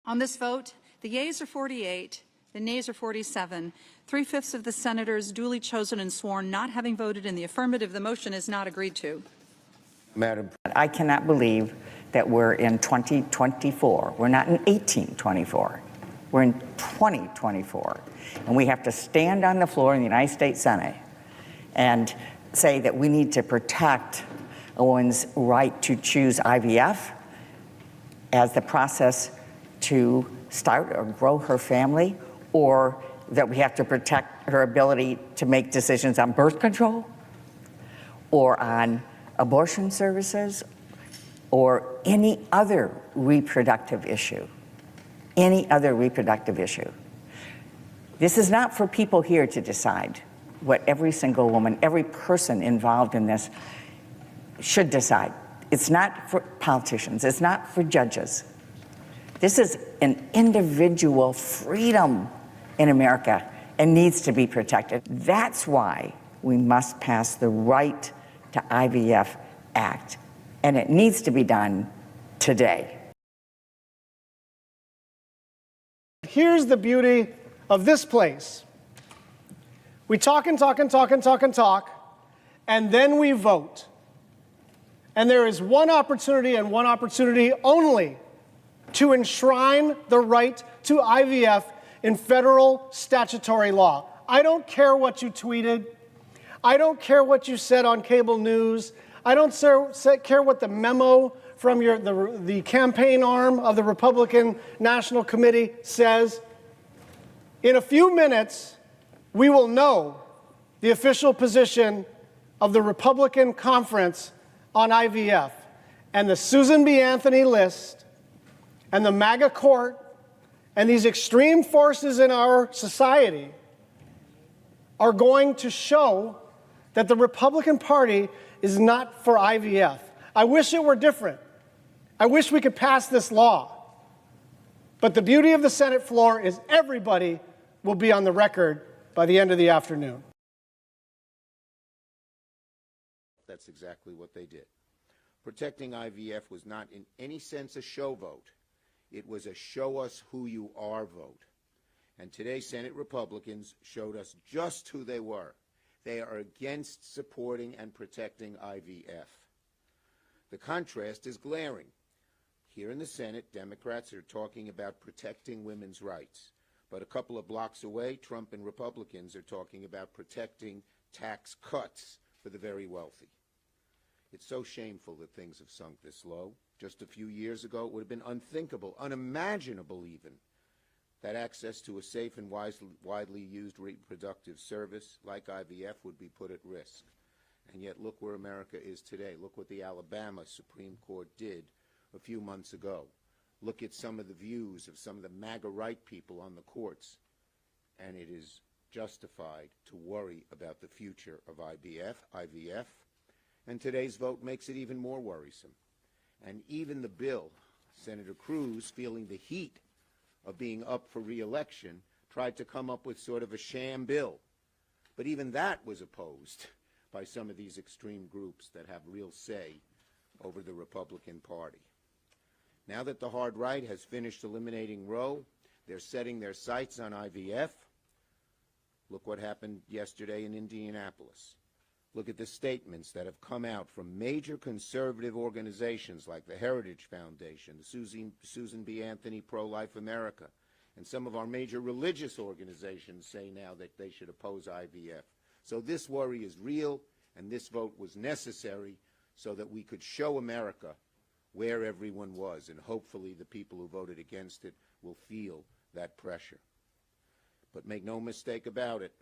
On this vote, the yeas are 48, the nays are 47. 3/5 of the senators duly chosen and sworn not having voted in the affirmative, the motion is not agreed to. Madam, I cannot believe that we're in 2024. We're not in 1824. We're in 2024. And we have to stand on the floor in the United States Senate and say that we need to protect a woman's right to choose IVF as the process to start or grow her family, or that we have to protect her ability to make decisions on birth control or on abortion services or any other reproductive issue. Any other reproductive issue. This is not for people here to decide what every single woman, every person involved in this should decide. It's not for politicians, it's not for judges. This is an individual freedom in America and needs to be protected. That's why we must pass the Right to IVF Act, and it needs to be done today. Here's the beauty of this place. We talk and talk and talk and talk and talk, and then we vote. And there is one opportunity and one opportunity only to enshrine the right to IVF in federal statutory law. I don't care what you tweeted. I don't care what you said on cable news. I don't care what the memo from the campaign arm of the Republican National Committee says. In a few minutes, we will know the official position of the Republican Conference on IVF, and the Susan B. Anthony list and the MAGA court and these extreme forces in our society are going to show that the Republican Party is not for IVF. I wish it were different. I wish we could pass this law. But the beauty of the Senate floor is everybody will be on the record by the end of the afternoon. that's exactly what they did. Protecting IVF was not in any sense a show vote. It was a show us who you are vote. And today, Senate Republicans showed us just who they were. They are against supporting and protecting IVF. The contrast is glaring. Here in the Senate, Democrats are talking about protecting women's rights. But a couple of blocks away, Trump and Republicans are talking about protecting tax cuts for the very wealthy. It's so shameful that things have sunk this low. Just a few years ago, it would have been unthinkable, unimaginable even, that access to a safe and widely used reproductive service like IVF would be put at risk. And yet look where America is today. Look what the Alabama Supreme Court did a few months ago. Look at some of the views of some of the MAGA right people on the courts. And it is justified to worry about the future of IVF. And today's vote makes it even more worrisome. And even the bill, Senator Cruz, feeling the heat of being up for re-election, tried to come up with sort of a sham bill. But even that was opposed by some of these extreme groups that have real say over the Republican Party. Now that the hard right has finished eliminating Roe, they're setting their sights on IVF. Look what happened yesterday in Indianapolis. Look at the statements that have come out from major conservative organizations like the Heritage Foundation, the Susan B. Anthony Pro-Life America, and some of our major religious organizations say now that they should oppose IVF. So this worry is real, and this vote was necessary so that we could show America where everyone was, and hopefully the people who voted against it will feel that pressure. But make no mistake about it,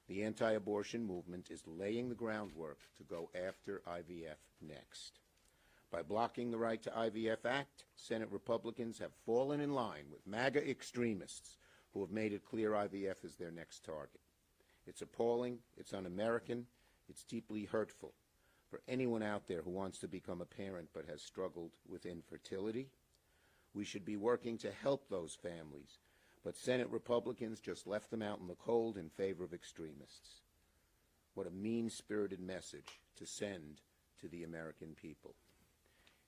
the anti-abortion movement is laying the groundwork to go after IVF next. By blocking the Right to IVF Act, Senate Republicans have fallen in line with MAGA extremists who have made it clear IVF is their next target. It's appalling, it's un-American, it's deeply hurtful for anyone out there who wants to become a parent but has struggled with infertility. We should be working to help those families, but Senate Republicans just left them out in the cold in favor of extremists. What a mean-spirited message to send to the American people.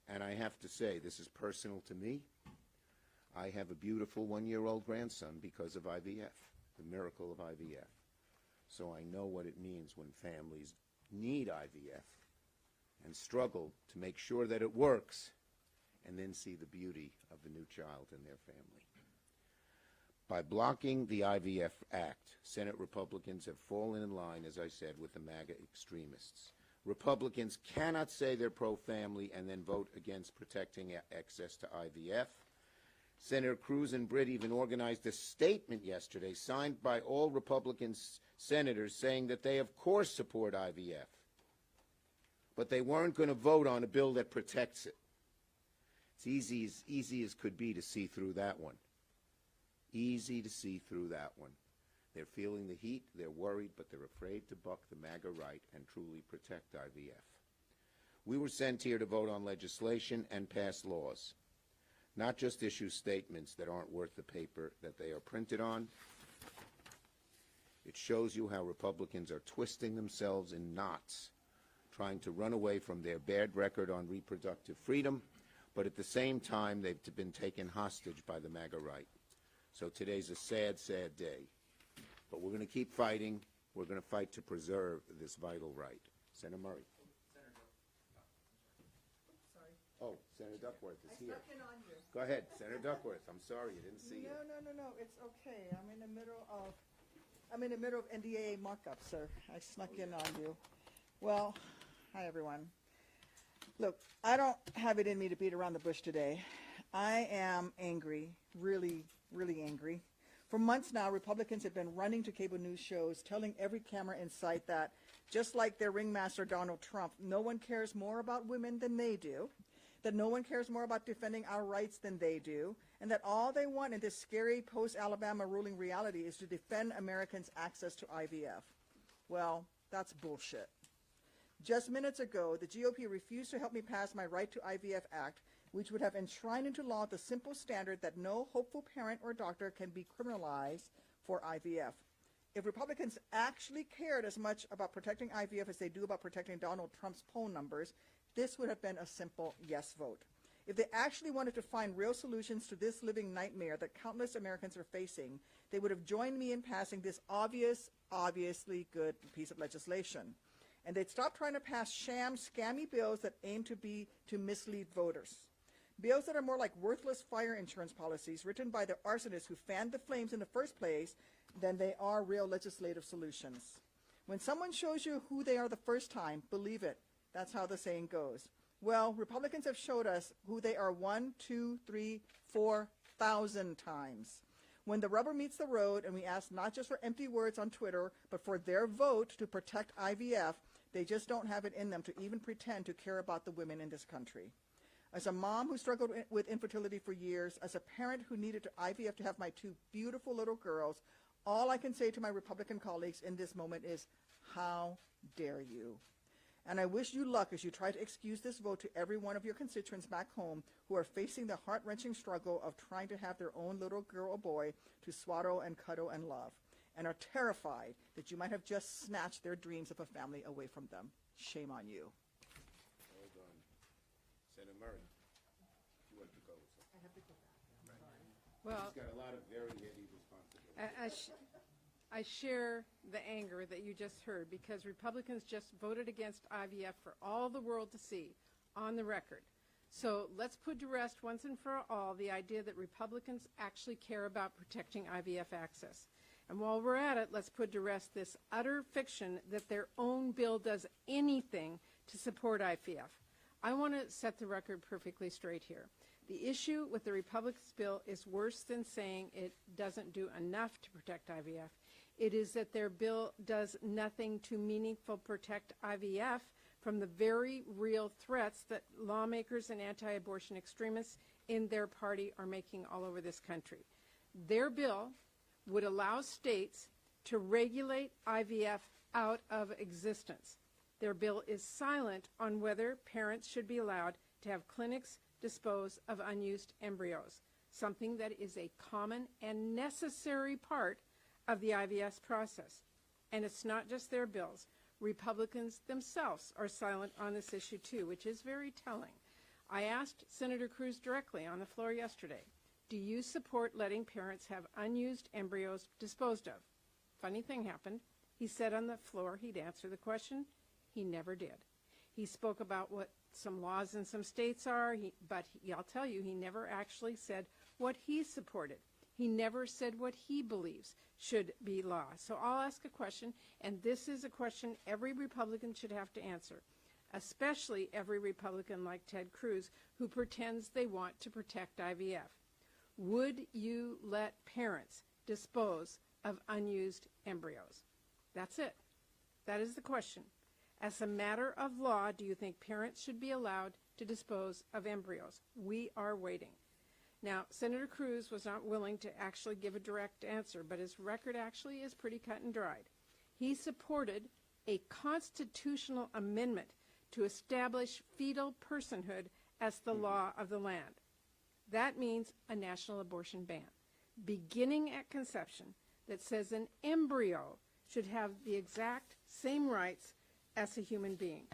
And I have to say, this is personal to me. I have a beautiful one-year-old grandson because of IVF, the miracle of IVF. So I know what it means when families need IVF and struggle to make sure that it works, and then see the beauty of the new child in their family. By blocking the IVF Act, Senate Republicans have fallen in line, as I said, with the MAGA extremists. Republicans cannot say they're pro-family and then vote against protecting access to IVF. Senator Cruz and Britt even organized a statement yesterday signed by all Republican senators saying that they of course support IVF, but they weren't going to vote on a bill that protects it. It's easy as could be to see through that one. Easy to see through that one. They're feeling the heat, they're worried, but they're afraid to buck the MAGA right and truly protect IVF. We were sent here to vote on legislation and pass laws, not just issue statements that aren't worth the paper that they are printed on. It shows you how Republicans are twisting themselves in knots, trying to run away from their bad record on reproductive freedom, but at the same time, they've been taken hostage by the MAGA right. So today's a sad, sad day. But we're going to keep fighting. We're going to fight to preserve this vital right. Senator Murray. Oh, Senator Duckworth is here. I snuck in on you. Go ahead, Senator Duckworth. I'm sorry, you didn't see you. No. It's okay. I'm in the middle of NDAA markup, sir. I snuck in on you. Well, hi everyone. Look, I don't have it in me to beat around the bush today. I am angry, really, really angry. For months now, Republicans have been running to cable news shows, telling every camera in sight that, just like their ringmaster Donald Trump, no one cares more about women than they do, that no one cares more about defending our rights than they do, and that all they want in this scary post-Alabama ruling reality is to defend Americans' access to IVF. Well, that's bullshit. Just minutes ago, the GOP refused to help me pass my Right to IVF Act, which would have enshrined into law the simple standard that no hopeful parent or doctor can be criminalized for IVF. If Republicans actually cared as much about protecting IVF as they do about protecting Donald Trump's poll numbers, this would have been a simple yes vote. If they actually wanted to find real solutions to this living nightmare that countless Americans are facing, they would have joined me in passing this obviously good piece of legislation. And they'd stop trying to pass sham, scammy bills that aim to mislead voters. Bills that are more like worthless fire insurance policies written by the arsonists who fanned the flames in the first place than they are real legislative solutions. When someone shows you who they are the first time, believe it. That's how the saying goes. Well, Republicans have showed us who they are 1, 2, 3, 4,000 times. When the rubber meets the road and we ask not just for empty words on Twitter, but for their vote to protect IVF, they just don't have it in them to even pretend to care about the women in this country. As a mom who struggled with infertility for years, as a parent who needed IVF to have my 2 beautiful little girls, all I can say to my Republican colleagues in this moment is, how dare you? And I wish you luck as you try to excuse this vote to every one of your constituents back home who are facing the heart-wrenching struggle of trying to have their own little girl or boy to swaddle and cuddle and love, and are terrified that you might have just snatched their dreams of a family away from them. Shame on you. Well done. Senator Murray, you want to go? I have to go back. Well, He's got a lot of very heavy responsibilities. I share the anger that you just heard because Republicans just voted against IVF for all the world to see on the record. So let's put to rest once and for all the idea that Republicans actually care about protecting IVF access. And while we're at it, let's put to rest this utter fiction that their own bill does anything to support IVF. I want to set the record perfectly straight here. The issue with the Republicans' bill is worse than saying it doesn't do enough to protect IVF. It is that their bill does nothing to meaningfully protect IVF from the very real threats that lawmakers and anti-abortion extremists in their party are making all over this country. Their bill would allow states to regulate IVF out of existence. Their bill is silent on whether parents should be allowed to have clinics dispose of unused embryos, something that is a common and necessary part of the IVF process. And it's not just their bills. Republicans themselves are silent on this issue too, which is very telling. I asked Senator Cruz directly on the floor yesterday, Do you support letting parents have unused embryos disposed of? Funny thing happened. He said on the floor he'd answer the question. He never did. He spoke about what some laws in some states are, but I'll tell you, he never actually said what he supported. He never said what he believes should be law. So I'll ask a question, and this is a question every Republican should have to answer, especially every Republican like Ted Cruz who pretends they want to protect IVF. Would you let parents dispose of unused embryos? That's it. That is the question. As a matter of law, do you think parents should be allowed to dispose of embryos? We are waiting. Now, Senator Cruz was not willing to actually give a direct answer, but his record actually is pretty cut and dried. He supported a constitutional amendment to establish fetal personhood as the law of the land. That means a national abortion ban, beginning at conception, that says an embryo should have the exact same rights as a human being.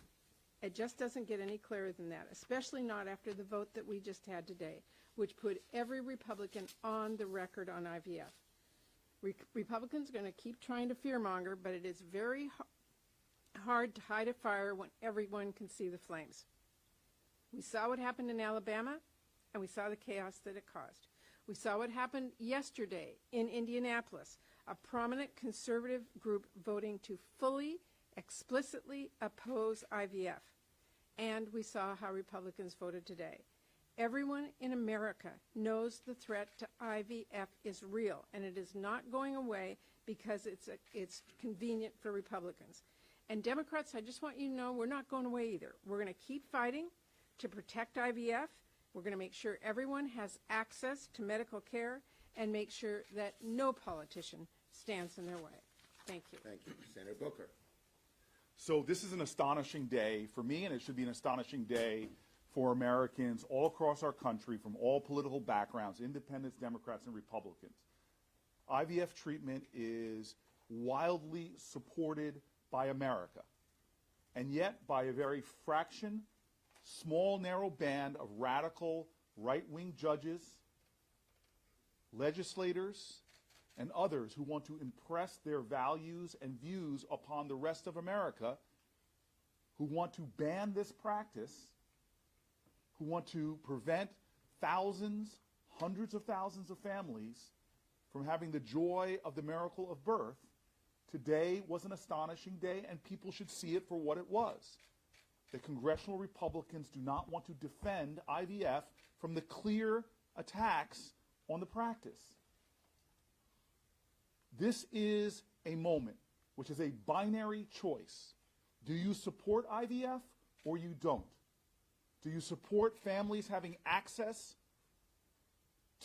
It just doesn't get any clearer than that, especially not after the vote that we just had today, which put every Republican on the record on IVF. Republicans are going to keep trying to fearmonger, but it is very hard to hide a fire when everyone can see the flames. We saw what happened in Alabama, and we saw the chaos that it caused. We saw what happened yesterday in Indianapolis, a prominent conservative group voting to fully, explicitly oppose IVF. And we saw how Republicans voted today. Everyone in America knows the threat to IVF is real, and it is not going away because it's convenient for Republicans. And Democrats, I just want you to know, we're not going away either. We're going to keep fighting to protect IVF. We're going to make sure everyone has access to medical care and make sure that no politician stands in their way. Thank you. Thank you. Senator Booker. So this is an astonishing day for me, and it should be an astonishing day for Americans all across our country from all political backgrounds, independents, Democrats, and Republicans. IVF treatment is wildly supported by America, and yet by a very small, narrow band of radical right-wing judges, legislators, and others who want to impress their values and views upon the rest of America, who want to ban this practice, who want to prevent thousands, hundreds of thousands of families from having the joy of the miracle of birth. Today was an astonishing day, and people should see it for what it was. The congressional Republicans do not want to defend IVF from the clear attacks on the practice. This is a moment which is a binary choice. Do you support IVF or you don't? Do you support families having access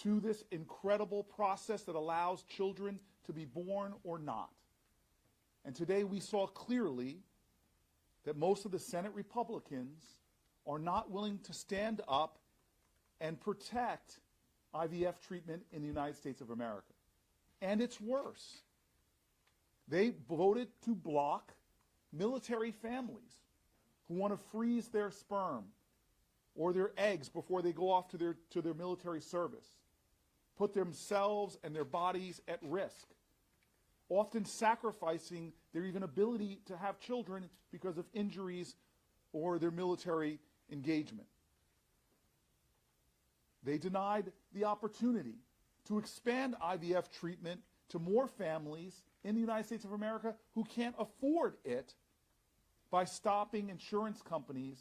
to this incredible process that allows children to be born or not? And today we saw clearly that most of the Senate Republicans are not willing to stand up and protect IVF treatment in the United States of America. And it's worse. They voted to block military families who want to freeze their sperm or their eggs before they go off to their military service, put themselves and their bodies at risk, often sacrificing their even ability to have children because of injuries or their military engagement. They denied the opportunity to expand IVF treatment to more families in the United States of America who can't afford it by stopping insurance companies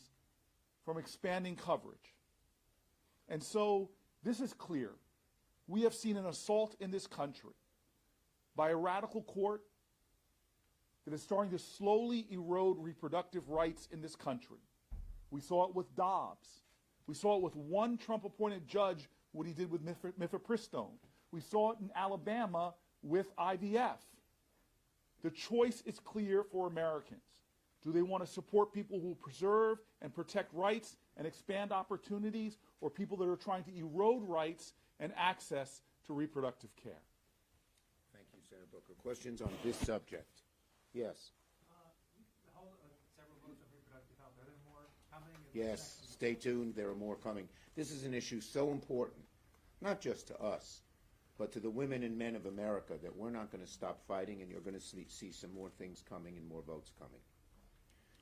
from expanding coverage. And so this is clear. We have seen an assault in this country by a radical court that is starting to slowly erode reproductive rights in this country. We saw it with Dobbs. We saw it with one Trump-appointed judge, what he did with mifepristone. We saw it in Alabama with IVF. The choice is clear for Americans. Do they want to support people who preserve and protect rights and expand opportunities, or people that are trying to erode rights and access to reproductive care? Thank you, Senator Booker. Questions on this subject? Yes. Several votes on reproductive health. Are there more coming? Yes. Stay tuned. There are more coming. This is an issue so important not just to us, but to the women and men of America, that we're not going to stop fighting, and you're going to see some more things coming and more votes coming.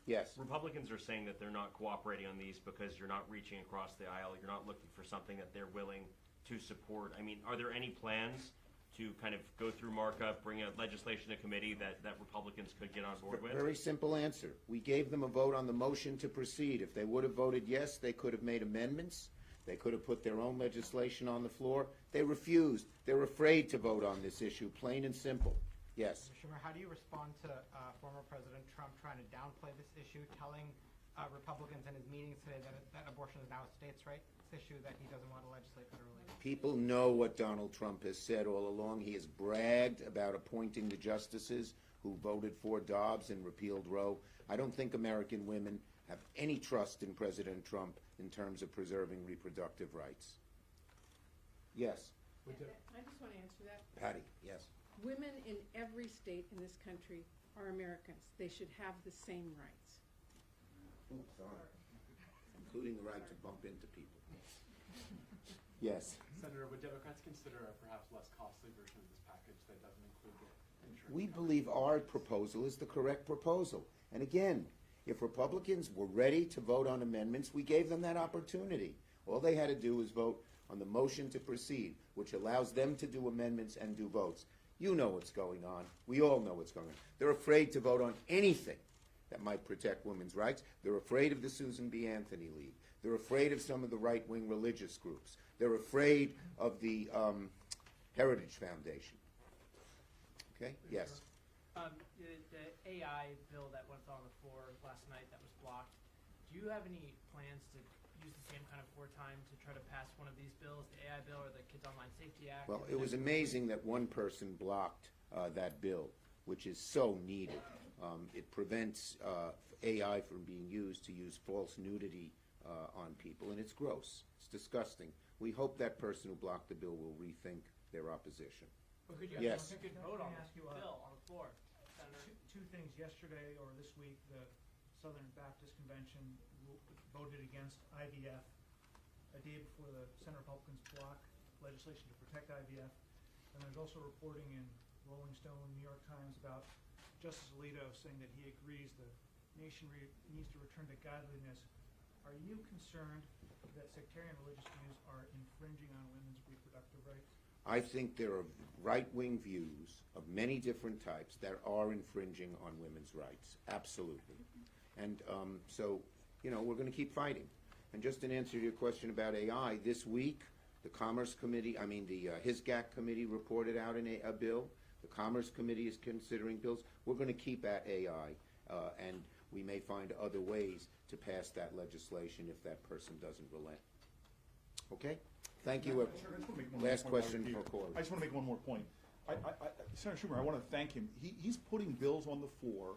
Yes. Republicans are saying that they're not cooperating on these because you're not reaching across the aisle. You're not looking for something that they're willing to support. I mean, are there any plans to kind of go through markup, bring a legislation to committee that Republicans could get on board with? Very simple answer. We gave them a vote on the motion to proceed. If they would have voted yes, they could have made amendments. They could have put their own legislation on the floor. They refused. They're afraid to vote on this issue, plain and simple. Yes. Mr. Schumer, how do you respond to former President Trump trying to downplay this issue, telling Republicans in his meetings today that abortion is now a states' right issue that he doesn't want to legislate federally? People know what Donald Trump has said all along. He has bragged about appointing the justices who voted for Dobbs and repealed Roe. I don't think American women have any trust in President Trump in terms of preserving reproductive rights. Yes. I just want to answer that. Patty, yes. Women in every state in this country are Americans. They should have the same rights. Oh, sorry. Including the right to bump into people. Yes. Senator, would Democrats consider a perhaps less costly version of this package that doesn't include the insurance? We believe our proposal is the correct proposal. And again, if Republicans were ready to vote on amendments, we gave them that opportunity. All they had to do was vote on the motion to proceed, which allows them to do amendments and do votes. You know what's going on. We all know what's going on. They're afraid to vote on anything that might protect women's rights. They're afraid of the Susan B. Anthony League. They're afraid of some of the right-wing religious groups. They're afraid of the Heritage Foundation. Okay? Yes. The AI bill that went on the floor last night that was blocked, do you have any plans to use the same kind of floor time to try to pass one of these bills, the AI bill or the Kids Online Safety Act? Well, it was amazing that one person blocked that bill, which is so needed. It prevents AI from being used to use false nudity on people, and it's gross. It's disgusting. We hope that person who blocked the bill will rethink their opposition. But could you Yes. vote on ask this you, bill on the floor, Senator? Two things. Yesterday or this week, the Southern Baptist Convention voted against IVF a day before the Senate Republicans block legislation to protect IVF. And there's also reporting in Rolling Stone, New York Times about Justice Alito saying that he agrees the nation needs to return to godliness. Are you concerned that sectarian religious views are infringing on women's reproductive rights? I think there are right-wing views of many different types that are infringing on women's rights. Absolutely. And so, you know, we're going to keep fighting. And just in answer to your question about AI, this week, the Commerce Committee, the HISGAC Committee reported out a bill. The Commerce Committee is considering bills. We're going to keep at AI, and we may find other ways to pass that legislation if that person doesn't relent. Okay? Thank you. Last question for callers. I just want to make one more point. Senator Schumer, I want to thank him. He's putting bills on the floor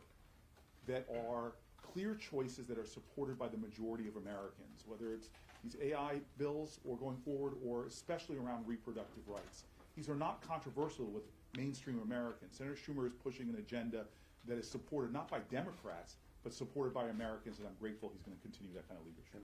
that are clear choices that are supported by the majority of Americans, whether it's these AI bills or going forward, or especially around reproductive rights. These are not controversial with mainstream Americans. Senator Schumer is pushing an agenda that is supported not by Democrats, but supported by Americans, and I'm grateful he's going to continue that kind of leadership.